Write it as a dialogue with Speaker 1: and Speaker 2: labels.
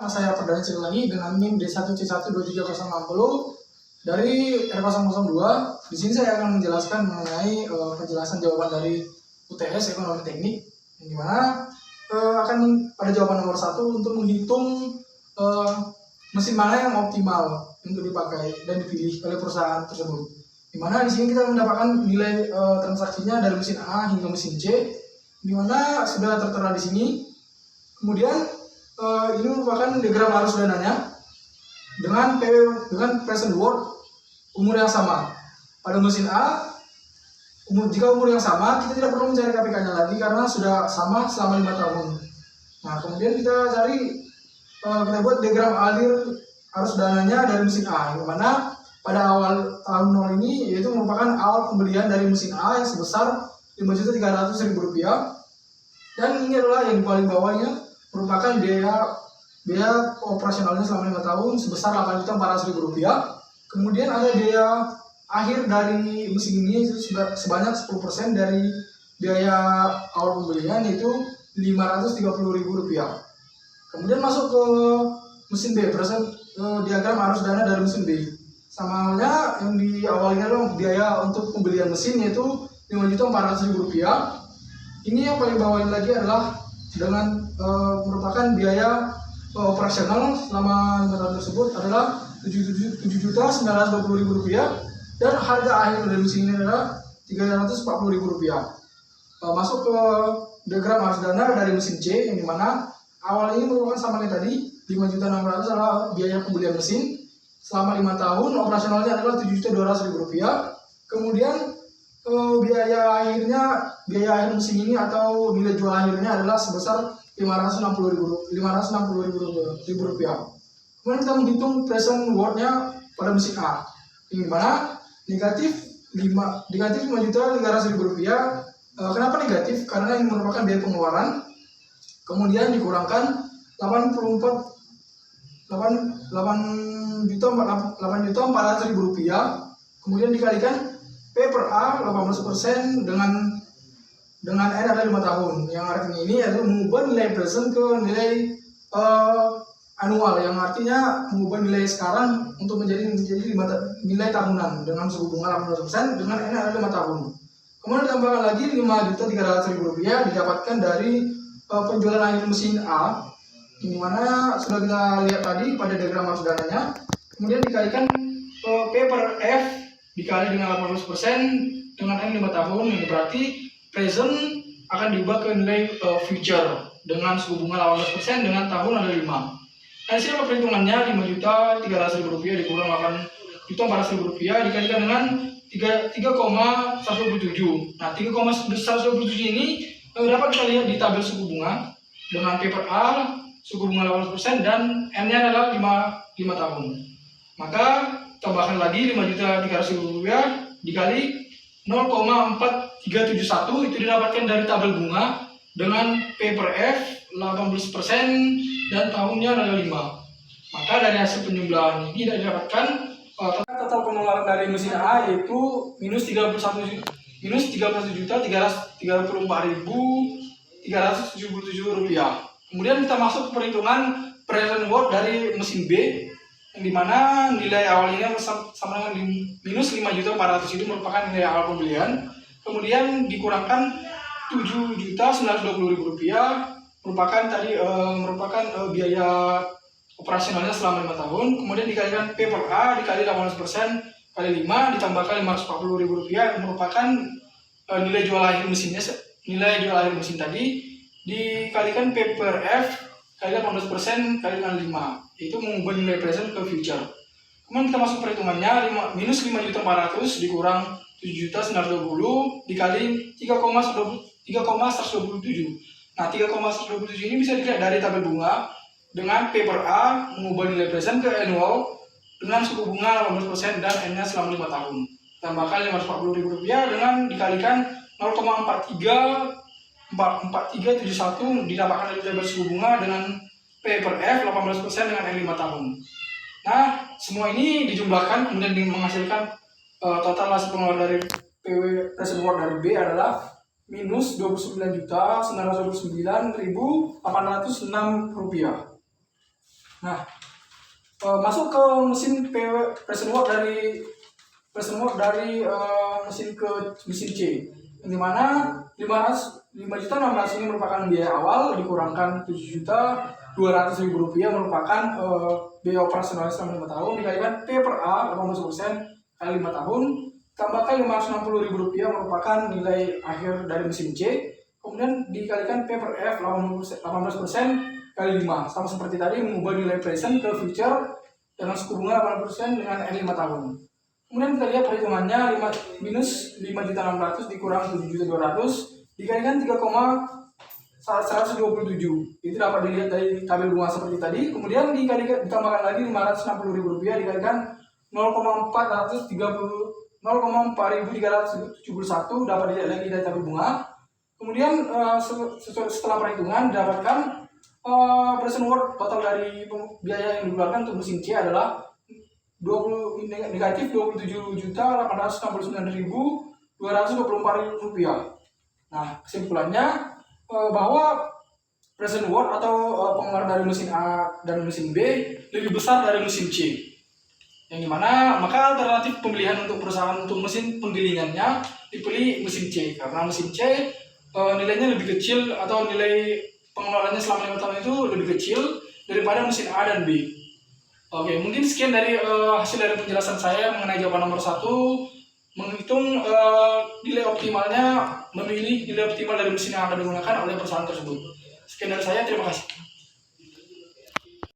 Speaker 1: Saya perdana cek lagi dengan NIM D1C12360 dari R002. Di sini saya akan menjelaskan mengenai penjelasan jawaban dari UTS Ekonomi Teknik, yang dimana akan pada jawaban nomor 1 untuk menghitung mesin mana yang optimal untuk dipakai dan dipilih oleh perusahaan tersebut. Dimana di sini kita mendapatkan nilai transaksinya dari mesin A hingga mesin C, dimana sudah tertera di sini. Kemudian ini merupakan diagram arus dananya dengan present worth umur yang sama. Pada mesin A, jika umur yang sama, kita tidak perlu mencari KPK-nya lagi karena sudah sama selama 5 tahun. Nah, kemudian kita buat diagram alir arus dananya dari mesin A, yang mana pada awal tahun 0 ini yaitu merupakan awal pembelian dari mesin A yang sebesar Rp5.300.000, dan ini adalah yang di paling bawahnya merupakan biaya operasionalnya selama 5 tahun sebesar Rp8.400.000. Kemudian ada biaya akhir dari mesin ini sebanyak 10% dari biaya awal pembelian, yaitu Rp530.000. Kemudian masuk ke mesin B, diagram arus dana dari mesin B. Sama halnya yang di awalnya adalah biaya untuk pembelian mesin, yaitu Rp5.400.000. Ini yang paling bawah lagi adalah dengan merupakan biaya operasional selama 5 tahun tersebut adalah Rp7.920.000, dan harga akhir dari mesin ini adalah Rp340.000. Masuk ke diagram arus dana dari mesin C, yang dimana awal ini merupakan sama yang tadi, Rp5.600.000 adalah biaya pembelian mesin selama 5 tahun, operasionalnya adalah Rp7.200.000. Kemudian biaya akhir mesin ini atau nilai jual akhirnya adalah sebesar Rp560.000. Kemudian kita menghitung present worth-nya pada mesin A, yang dimana negatif Rp5.300.000. Kenapa negatif? Karena ini merupakan biaya pengeluaran. Kemudian dikurangkan Rp8.400.000. Kemudian dikalikan P per A 18% dengan N adalah 5 tahun. Yang artinya ini adalah mengubah nilai present ke nilai anual, yang artinya mengubah nilai sekarang untuk menjadi nilai tahunan dengan suku bunga 18% dengan N adalah 5 tahun. Kemudian ditambahkan lagi Rp5.300.000 didapatkan dari penjualan akhir mesin A, yang mana sudah kita lihat tadi pada diagram arus dananya. Kemudian dikalikan P per F dikali dengan 18% dengan N 5 tahun, yang berarti present akan diubah ke nilai future dengan suku bunga 18% dengan tahun ada 5. Dan siapa perhitungannya? Rp5.300.000 dikurang Rp8.400.000 dikalikan dengan 3,127. Nah, 3,127 ini dapat kita lihat di tabel suku bunga dengan P per A suku bunga 18% dan N-nya adalah 5 tahun. Maka tambahkan lagi Rp5.300.000 dikali 0,4371, itu didapatkan dari tabel bunga dengan P per F 18% dan tahunnya adalah 5. Maka dari hasil penjumlahan ini tidak didapatkan total pengeluaran dari mesin A yaitu minus Rp31.334.377. Kemudian kita masuk ke perhitungan present worth dari mesin B, yang dimana nilai awalnya sama dengan minus Rp5.400.000, itu merupakan nilai awal pembelian. Kemudian dikurangkan Rp7.920.000 merupakan biaya operasionalnya selama 5 tahun. Kemudian dikalikan P per A dikali 18% kali 5 ditambahkan Rp540.000 yang merupakan nilai jual akhir mesin tadi, dikalikan P per F kali 18% kali dengan 5, itu mengubah nilai present ke future. Kemudian kita masuk perhitungannya, minus Rp5.400.000 dikurang Rp7.920.000 dikali 3,127. Nah, 3,127 ini bisa dilihat dari tabel bunga dengan P per A mengubah nilai present ke annual dengan suku bunga 18% dan N-nya selama 5 tahun. Tambahkan Rp540.000 dengan dikalikan 0,4371 didapatkan dari tabel suku bunga dengan P per F 18% dengan N 5 tahun. Nah, semua ini dijumlahkan kemudian menghasilkan total hasil pengeluaran dari PW present worth dari B adalah minus Rp29.929.806. Nah, masuk ke mesin present work dari mesin ke mesin C, di mana 5.600.000 ini merupakan biaya awal dikurangkan 7.200.000 rupiah merupakan biaya operasional selama 5 tahun dikalikan P per A 80% kali 5 tahun tambahkan 560.000 rupiah merupakan nilai akhir dari mesin C, kemudian dikalikan P per F 18% kali 5 sama seperti tadi mengubah nilai present ke future dengan suku bunga 8% dengan N 5 tahun. Kemudian kita lihat perhitungannya minus 5.600 dikurang 7.200 dikalikan 3,127. Itu dapat dilihat dari tabel bunga seperti tadi. Kemudian ditambahkan lagi 560.000 rupiah dikalikan 0,4371 dapat dilihat lagi dari tabel bunga. Kemudian setelah perhitungan didapatkan present worth total dari biaya yang dikeluarkan untuk mesin C adalah negatif 27.869.224 rupiah. Nah, kesimpulannya bahwa present worth atau pengeluaran dari mesin A dan mesin B lebih besar dari mesin C. Yang dimana maka alternatif pemilihan untuk perusahaan untuk mesin penggilingannya dipilih mesin C karena mesin C nilainya lebih kecil atau nilai pengeluarannya selama 5 tahun itu lebih kecil daripada mesin A dan B. Oke, mungkin sekian dari hasil dari penjelasan saya mengenai jawaban nomor 1, menghitung nilai optimalnya, memilih nilai optimal dari mesin yang akan digunakan oleh perusahaan tersebut. Sekian dari saya, terima kasih.